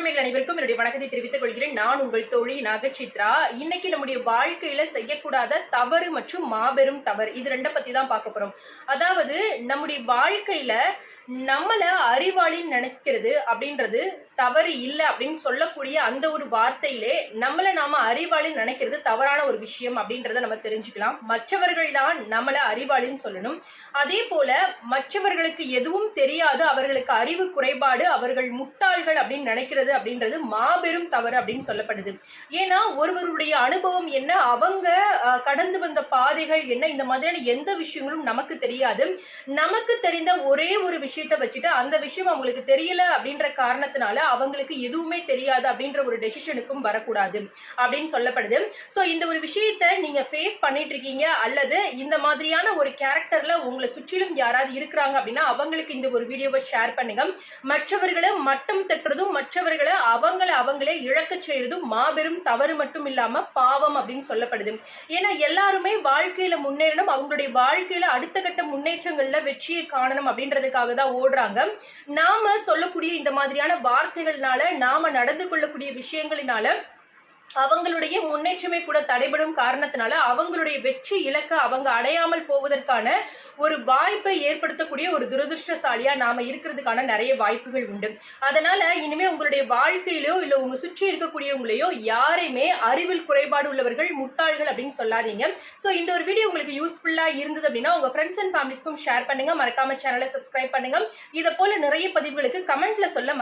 தோழமைகள் அனைவருக்கும் என்னுடைய வணக்கத்தை தெரிவித்துக் கொள்கிறேன். நான் உங்கள் தோழி நாகசித்ரா. இன்னைக்கு நம்முடைய வாழ்க்கையில செய்யக்கூடாத தவறு மற்றும் மாபெரும் தவறு இது ரெண்ட பத்தி தான் பார்க்க போறோம். அதாவது நம்முடைய வாழ்க்கையில நம்மள அறிவாளின்னு நினைக்கிறது அப்படின்றது தவறு இல்லை அப்படின்னு சொல்லக்கூடிய அந்த ஒரு வார்த்தையிலே நம்மள நாம அறிவாளின்னு நினைக்கிறது தவறான ஒரு விஷயம் அப்படின்றத நம்ம தெரிஞ்சுக்கலாம். மற்றவர்கள் தான் நம்மள அறிவாளின்னு சொல்லணும். அதே போல மற்றவர்களுக்கு எதுவும் தெரியாது, அவர்களுக்கு அறிவு குறைபாடு, அவர்கள் முட்டாள்கள் அப்படின்னு நினைக்கிறது அப்படின்றது மாபெரும் தவறு அப்படின்னு சொல்லப்படுது. ஏன்னா ஒருவருடைய அனுபவம் என்ன, அவங்க கடந்து வந்த பாதைகள் என்ன, இந்த மாதிரியான எந்த விஷயங்களும் நமக்கு தெரியாது. நமக்கு தெரிந்த ஒரே ஒரு விஷயத்தை வச்சுட்டு அந்த விஷயம் அவங்களுக்கு தெரியல அப்படின்ற காரணத்தினால அவங்களுக்கு எதுவுமே தெரியாது அப்படின்ற ஒரு டெசிஷனுக்கும் வரக்கூடாது அப்படின்னு சொல்லப்படுது. சோ இந்த ஒரு விஷயத்தை நீங்க ஃபேஸ் பண்ணிட்டு இருக்கீங்க அல்லது இந்த மாதிரியான ஒரு கேரக்டர்ல உங்களை சுற்றிலும் யாராவது இருக்கிறாங்க அப்படின்னா அவங்களுக்கு இந்த ஒரு வீடியோவை ஷேர் பண்ணுங்க. மற்றவர்களை மட்டம் தட்டுறதும் மற்றவர்களை அவங்களே இழக்க செய்யறதும் மாபெரும் தவறு மட்டும் இல்லாம பாவம் அப்படின்னு சொல்லப்படுது. ஏன்னா எல்லாருமே வாழ்க்கையில முன்னேறணும், அவங்களுடைய வாழ்க்கையில அடுத்த கட்ட முன்னேற்றங்கள்ல வெற்றியை காணணும் அப்படின்றதுக்காக தான் ஓடுறாங்க. நாம சொல்லக்கூடிய இந்த மாதிரியான வார்த்தைகள்னால, நாம நடந்து கொள்ளக்கூடிய விஷயங்களினால அவங்களுடைய முன்னேற்றமே கூட தடைபடும் காரணத்தினால அவங்களுடைய வெற்றி இலக்கை அவங்க அடையாமல் போவதற்கான ஒரு வாய்ப்பை ஏற்படுத்தக்கூடிய ஒரு துரதிருஷ்டசாலியா நாம இருக்கிறதுக்கான நிறைய வாய்ப்புகள் உண்டு. அதனால இனிமே உங்களுடைய வாழ்க்கையிலோ இல்ல உங்க சுற்றி இருக்கக்கூடியவங்களையோ யாரையுமே அறிவில் குறைபாடு உள்ளவர்கள், முட்டாள்கள் அப்படின்னு சொல்லாதீங்க. சோ இந்த ஒரு வீடியோ உங்களுக்கு யூஸ்ஃபுல்லா இருந்தது அப்படின்னா உங்க ஃப்ரெண்ட்ஸ் அண்ட் ஃபேமிலிஸ்க்கும் ஷேர் பண்ணுங்க. மறக்காம சேனலை சப்ஸ்கிரைப் பண்ணுங்க. இதை போல நிறைய பதிவுகளுக்கு கமெண்ட்ல சொல்ல